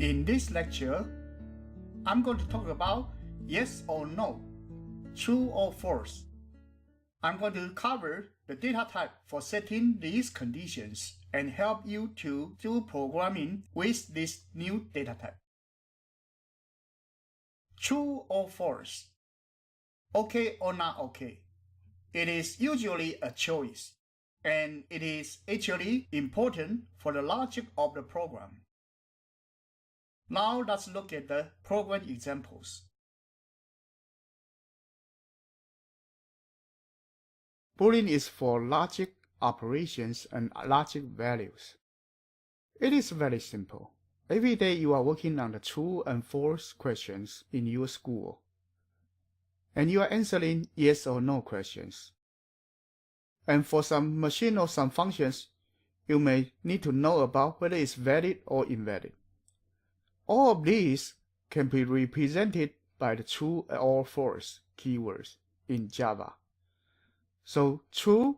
In this lecture, I'm going to talk about yes or no, true or false. I'm going to cover the data type for setting these conditions and help you to do programming with this new data type. True or false? Okay or not okay? It is usually a choice, and it is actually important for the logic of the program. Now let's look at the program examples. Boolean is for logic operations and logic values. It is very simple. Every day you are working on the true and false questions in your school, and you are answering yes or no questions. And for some machine or some functions, you may need to know about whether it's valid or invalid. All of these can be represented by the true or false keywords in Java. So true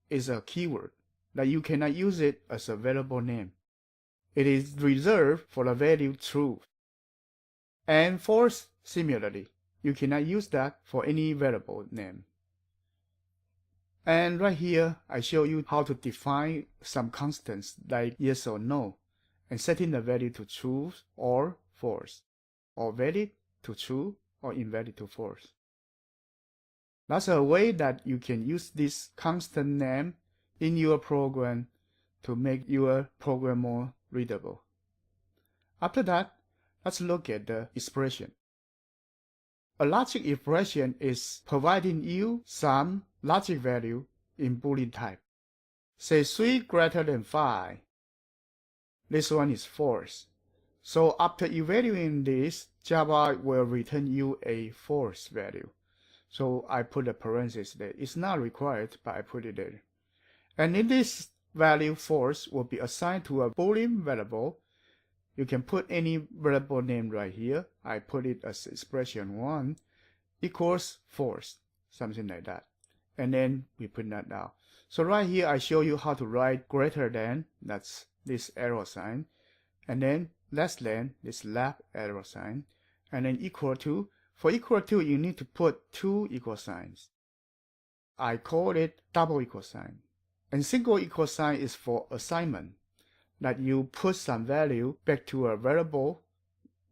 is a keyword that you cannot use it as a variable name. It is reserved for the value true. And false, similarly, you cannot use that for any variable name. And right here, I show you how to define some constants like yes or no, and setting the value to true or false, or valid to true or invalid to false. That's a way that you can use this constant name in your program to make your program more readable. After that, let's look at the expression. A logic expression is providing you some logic value in Boolean type. Say 3 greater than 5. This one is false. So after evaluating this, Java will return you a false value. So I put a parenthesis there. It's not required, but I put it there. And in this value false will be assigned to a Boolean variable. You can put any variable name right here. I put it as expression 1 equals false, something like that. And then we put that down. So right here I show you how to write greater than, that's this arrow sign, and then less than, this left arrow sign, and then equal to. For equal to, you need to put 2 equal signs. I call it double equal sign. And single equal sign is for assignment, that you put some value back to a variable.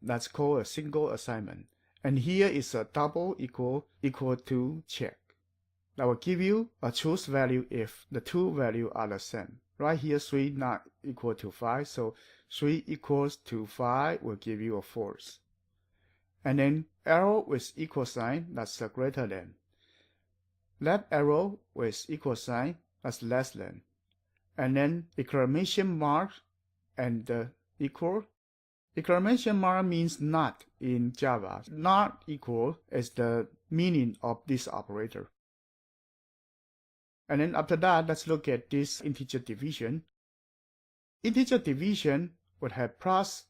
That's called a single assignment. And here is a double equal to check. That will give you a truth value if the two values are the same. Right here 3 not equal to 5, so 3 equals to 5 will give you a false. And then arrow with equal sign, that's a greater than. Left arrow with equal sign, that's less than. And then exclamation mark and the equal. Exclamation mark means not in Java. Not equal is the meaning of this operator. And then after that, let's look at this integer division. Integer division would have plus,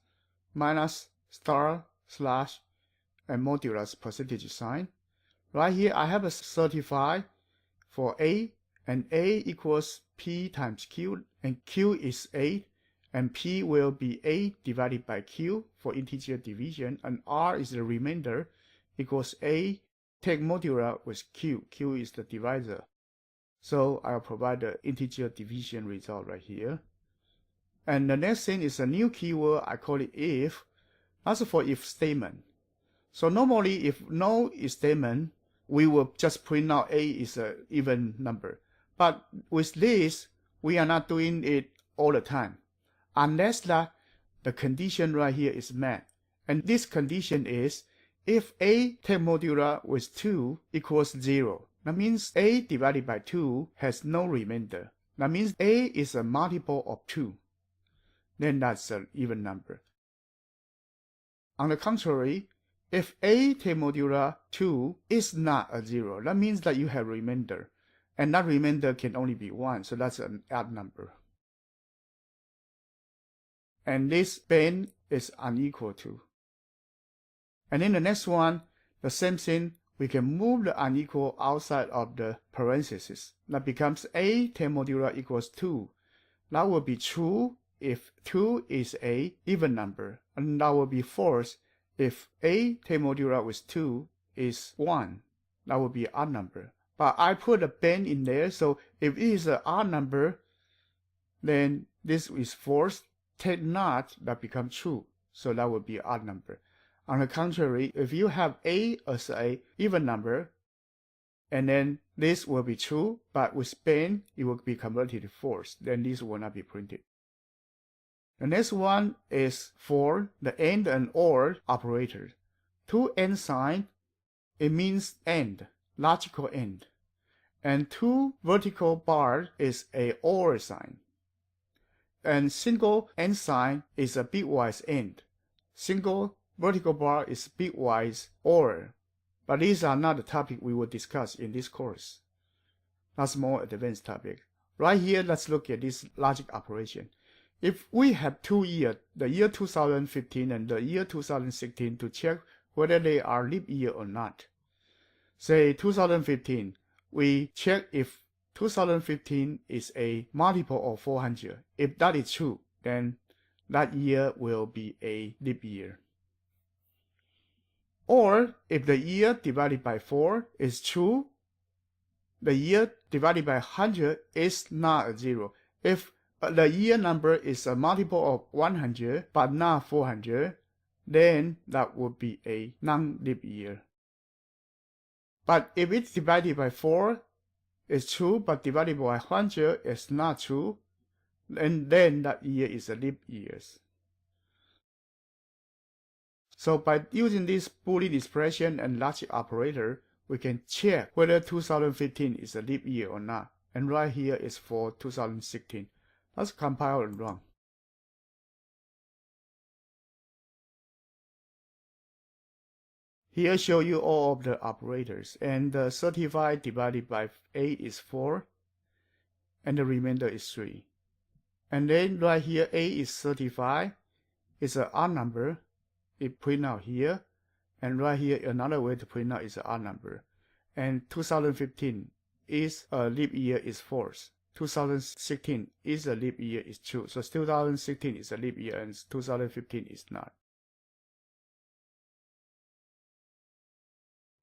minus, star, slash, and modulus percentage sign. Right here, I have a 35 for A, and A equals P times Q, and Q is 8, and P will be 8 divided by Q for integer division, and R is the remainder, equals A, take modular with Q. Q is the divisor. So I'll provide the integer division result right here. And the next thing is a new keyword, I call it if. That's for if statement. So normally if no if statement, we will just print out A is an even number. But with this, we are not doing it all the time, unless that the condition right here is met. And this condition is if A take modular with 2 equals 0. That means A divided by 2 has no remainder. That means A is a multiple of 2. Then that's an even number. On the contrary, if A take modular 2 is not a 0, that means that you have remainder. And that remainder can only be 1, so that's an odd number. And this band is unequal to. And in the next one, the same thing, we can move the unequal outside of the parentheses. That becomes A take modular equals 2. That will be true if 2 is a even number, and that will be false if a tape modular with 2 is 1. That would be an odd number. But I put a band in there, so if it is an odd number, then this is false. Take not, that becomes true. So that would be an odd number. On the contrary, if you have a as a even number, and then this will be true, but with band, it will be converted to false. Then this will not be printed. The next one is for the AND and OR operator. 2 AND sign, it means AND, logical AND. And 2 vertical bar is a OR sign. And single AND sign is a bitwise AND. Single vertical bar is bitwise OR. But these are not the topic we will discuss in this course. That's more advanced topic. Right here, let's look at this logic operation. If we have 2 years, the year 2015 and the year 2016, to check whether they are leap year or not. Say 2015, we check if 2015 is a multiple of 400. If that is true, then that year will be a leap year. Or if the year divided by 4 is true, the year divided by 100 is not a 0. If the year number is a multiple of 100 but not 400, then that would be a non-leap year. But if it's divided by 4 is true but divided by 100 is not true, and then that year is a leap year. So by using this Boolean expression and logic operator, we can check whether 2015 is a leap year or not. And right here is for 2016. Let's compile and run. Here show you all of the operators, and the 35 divided by 8 is 4, and the remainder is 3. And then right here, A is 35, it's an odd number, it print out here, and right here another way to print out is an odd number. And 2015 is a leap year is false. 2016 is a leap year is true. So 2016 is a leap year and 2015 is not.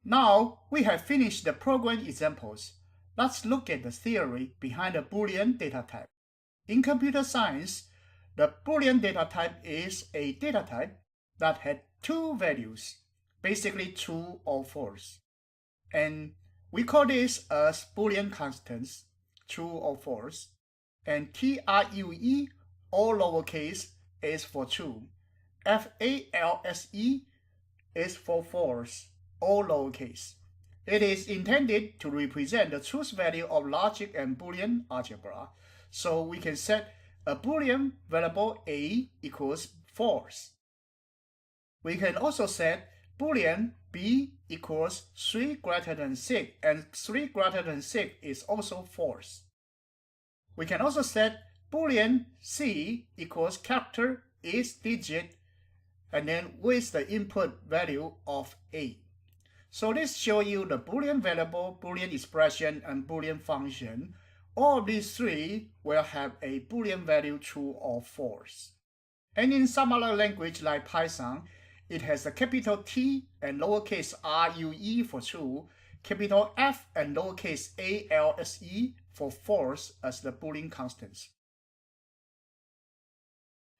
Now we have finished the program examples. Let's look at the theory behind the Boolean data type. In computer science, the Boolean data type is a data type that had 2 values, basically true or false. And we call this as Boolean constants, true or false. And TRUE, all lowercase, is for true. FALSE is for false, all lowercase. It is intended to represent the truth value of logic and Boolean algebra. So we can set a Boolean variable A equals false. We can also set Boolean B equals 3 greater than 6, and 3 greater than 6 is also false. We can also set Boolean C equals character is digit, and then with the input value of A. So this shows you the Boolean variable, Boolean expression, and Boolean function. All of these 3 will have a Boolean value true or false. And in some other language like Python, it has a capital T and lowercase RUE for true, capital F and lowercase ALSE for false as the Boolean constants.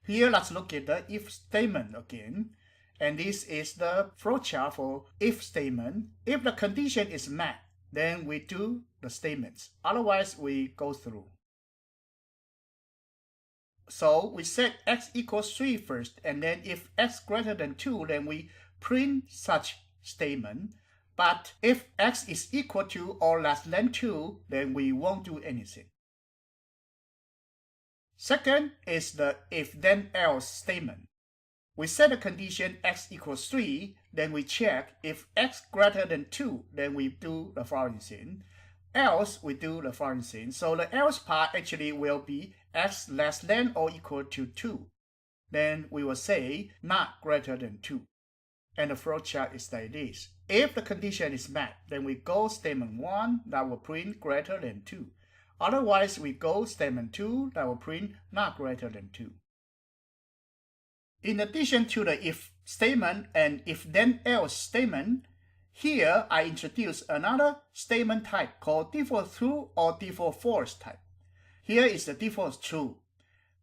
Here let's look at the if statement again. And this is the flowchart for if statement. If the condition is met, then we do the statements. Otherwise, we go through. So we set x equals 3 first, and then if x greater than 2, then we print such statement. But if x is equal to or less than 2, then we won't do anything. Second is the if then else statement. We set a condition x equals 3, then we check if x greater than 2, then we do the following thing. Else we do the following thing. So the else part actually will be x less than or equal to 2. Then we will say not greater than 2. And the flowchart is like this. If the condition is met, then we go statement 1 that will print greater than 2. Otherwise, we go statement 2 that will print not greater than 2. In addition to the if statement and if then else statement, here I introduce another statement type called default true or default false type. Here is the default true.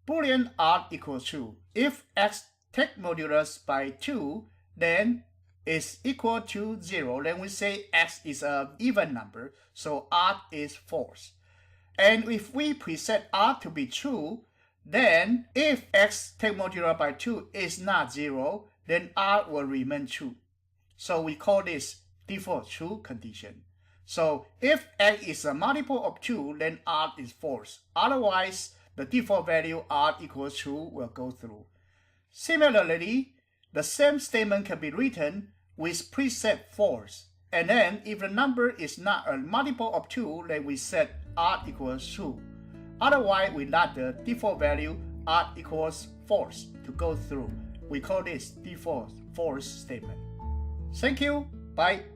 Boolean r equals true. If x take modulus by 2, then is equal to 0. Then we say x is an even number, so r is false. And if we preset r to be true, then if x take modulus by 2 is not 0, then r will remain true. So we call this default true condition. So if x is a multiple of 2, then r is false. Otherwise, the default value r equals true will go through. Similarly, the same statement can be written with preset false. And then if the number is not a multiple of 2, then we set r equals true. Otherwise, we let the default value r equals false to go through. We call this default false statement. Thank you. Bye.